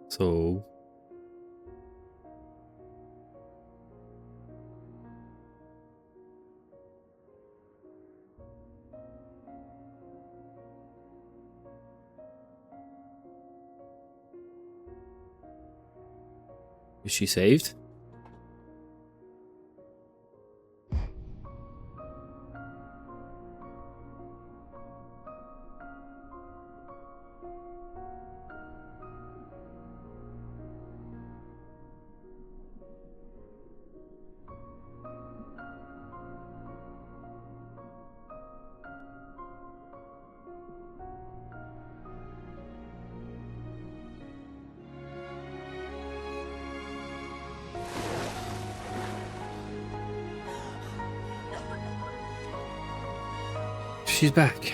So Is she saved? She's back.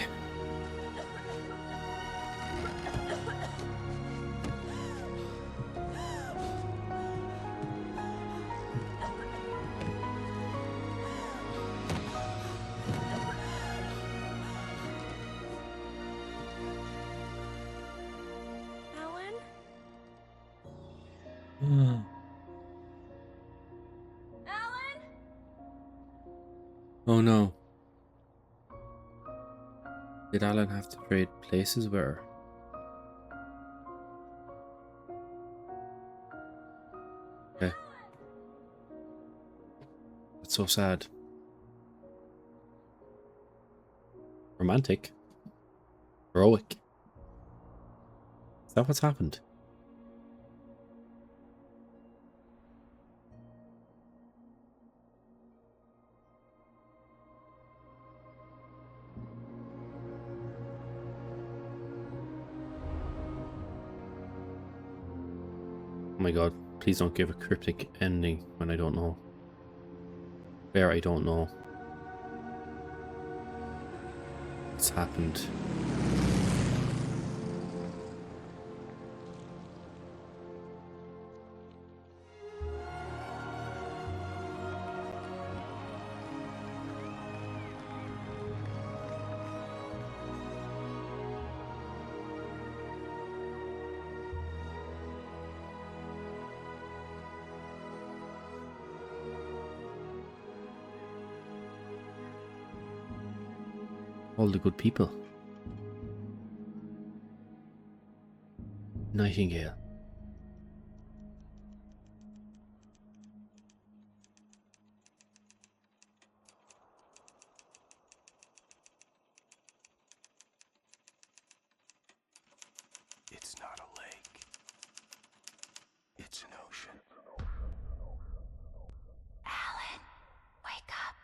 Alan? Alan? Oh no. Did Alan have to trade places with her? Okay. That's so sad. Romantic. Heroic. Is that what's happened? Oh my god, please don't give a cryptic ending when I don't know. Where I don't know. What's happened? All the good people. Nightingale. It's not a lake. It's an ocean. Alan, wake up.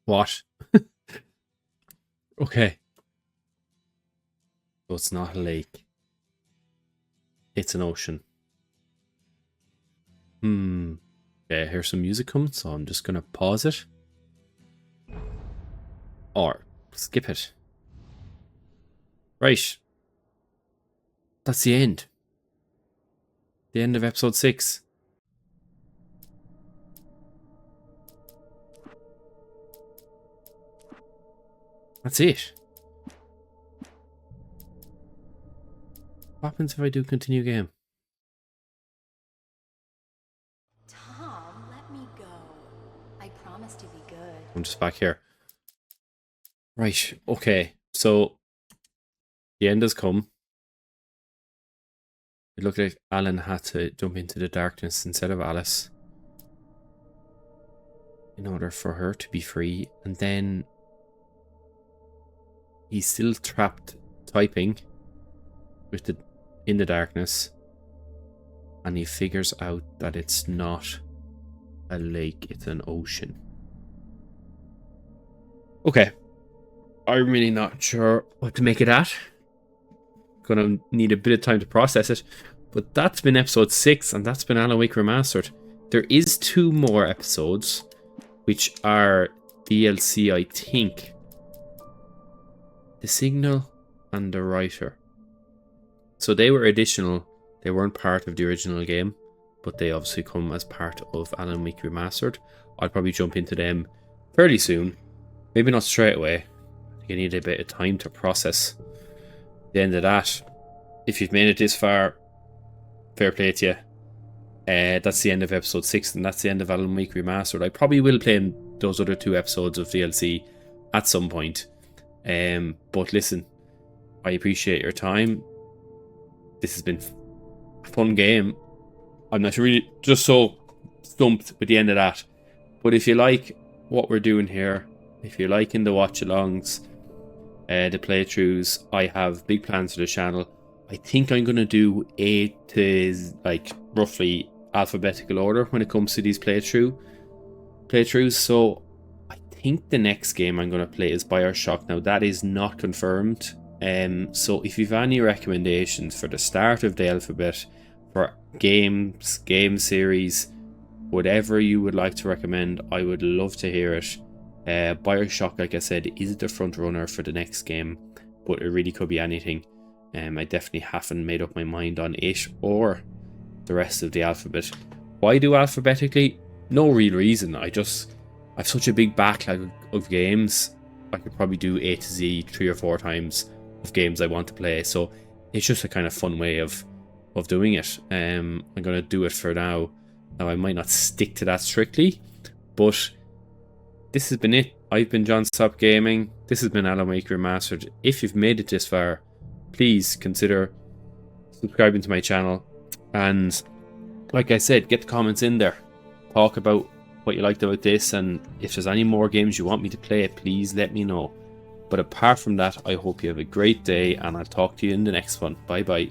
What? Okay. So it's not a lake. It's an ocean. Okay, here's some music coming, so I'm just gonna pause it. Or skip it. Right. That's the end. The end of episode 6. That's it. What happens if I do continue game? Tom, let me go. I promise to be good. I'm just back here. Right, okay. So, the end has come. It looked like Alan had to jump into the darkness instead of Alice in order for her to be free. And then he's still trapped typing with in the darkness. And he figures out that it's not a lake, it's an ocean. Okay. I'm really not sure what to make of that. Gonna need a bit of time to process it. But that's been episode 6, and that's been Alan Wake Remastered. There is 2 more episodes, which are DLC, I think. The Signal and the Writer. So they were additional. They weren't part of the original game, but they obviously come as part of Alan Wake Remastered. I'll probably jump into them fairly soon. Maybe not straight away. I think I need a bit of time to process the end of that. If you've made it this far, fair play to you. That's the end of episode 6, and that's the end of Alan Wake Remastered. I probably will play those other 2 episodes of DLC at some point. But listen, I appreciate your time. This has been a fun game. I'm not really just so stumped with the end of that. But if you like what we're doing here, if you're liking the watch-alongs, the playthroughs, I have big plans for the channel. I think I'm going to do 8 to like roughly alphabetical order when it comes to these playthroughs. So I think the next game I'm going to play is BioShock. Now that is not confirmed. So if you've any recommendations for the start of the alphabet, for games, game series, whatever you would like to recommend, I would love to hear it. BioShock, like I said, is the front runner for the next game, but it really could be anything. I definitely haven't made up my mind on it or the rest of the alphabet. Why do alphabetically? No real reason. I've such a big backlog of games. I could probably do A to Z 3 or 4 times of games I want to play. So it's just a kind of fun way of doing it. I'm going to do it for now. Now I might not stick to that strictly, but this has been it. I've been John Stop Gaming. This has been Alan Wake Remastered. If you've made it this far, please consider subscribing to my channel. And like I said, get the comments in there. Talk about what you liked about this, and if there's any more games you want me to play, please let me know. But apart from that, I hope you have a great day, and I'll talk to you in the next one. Bye bye.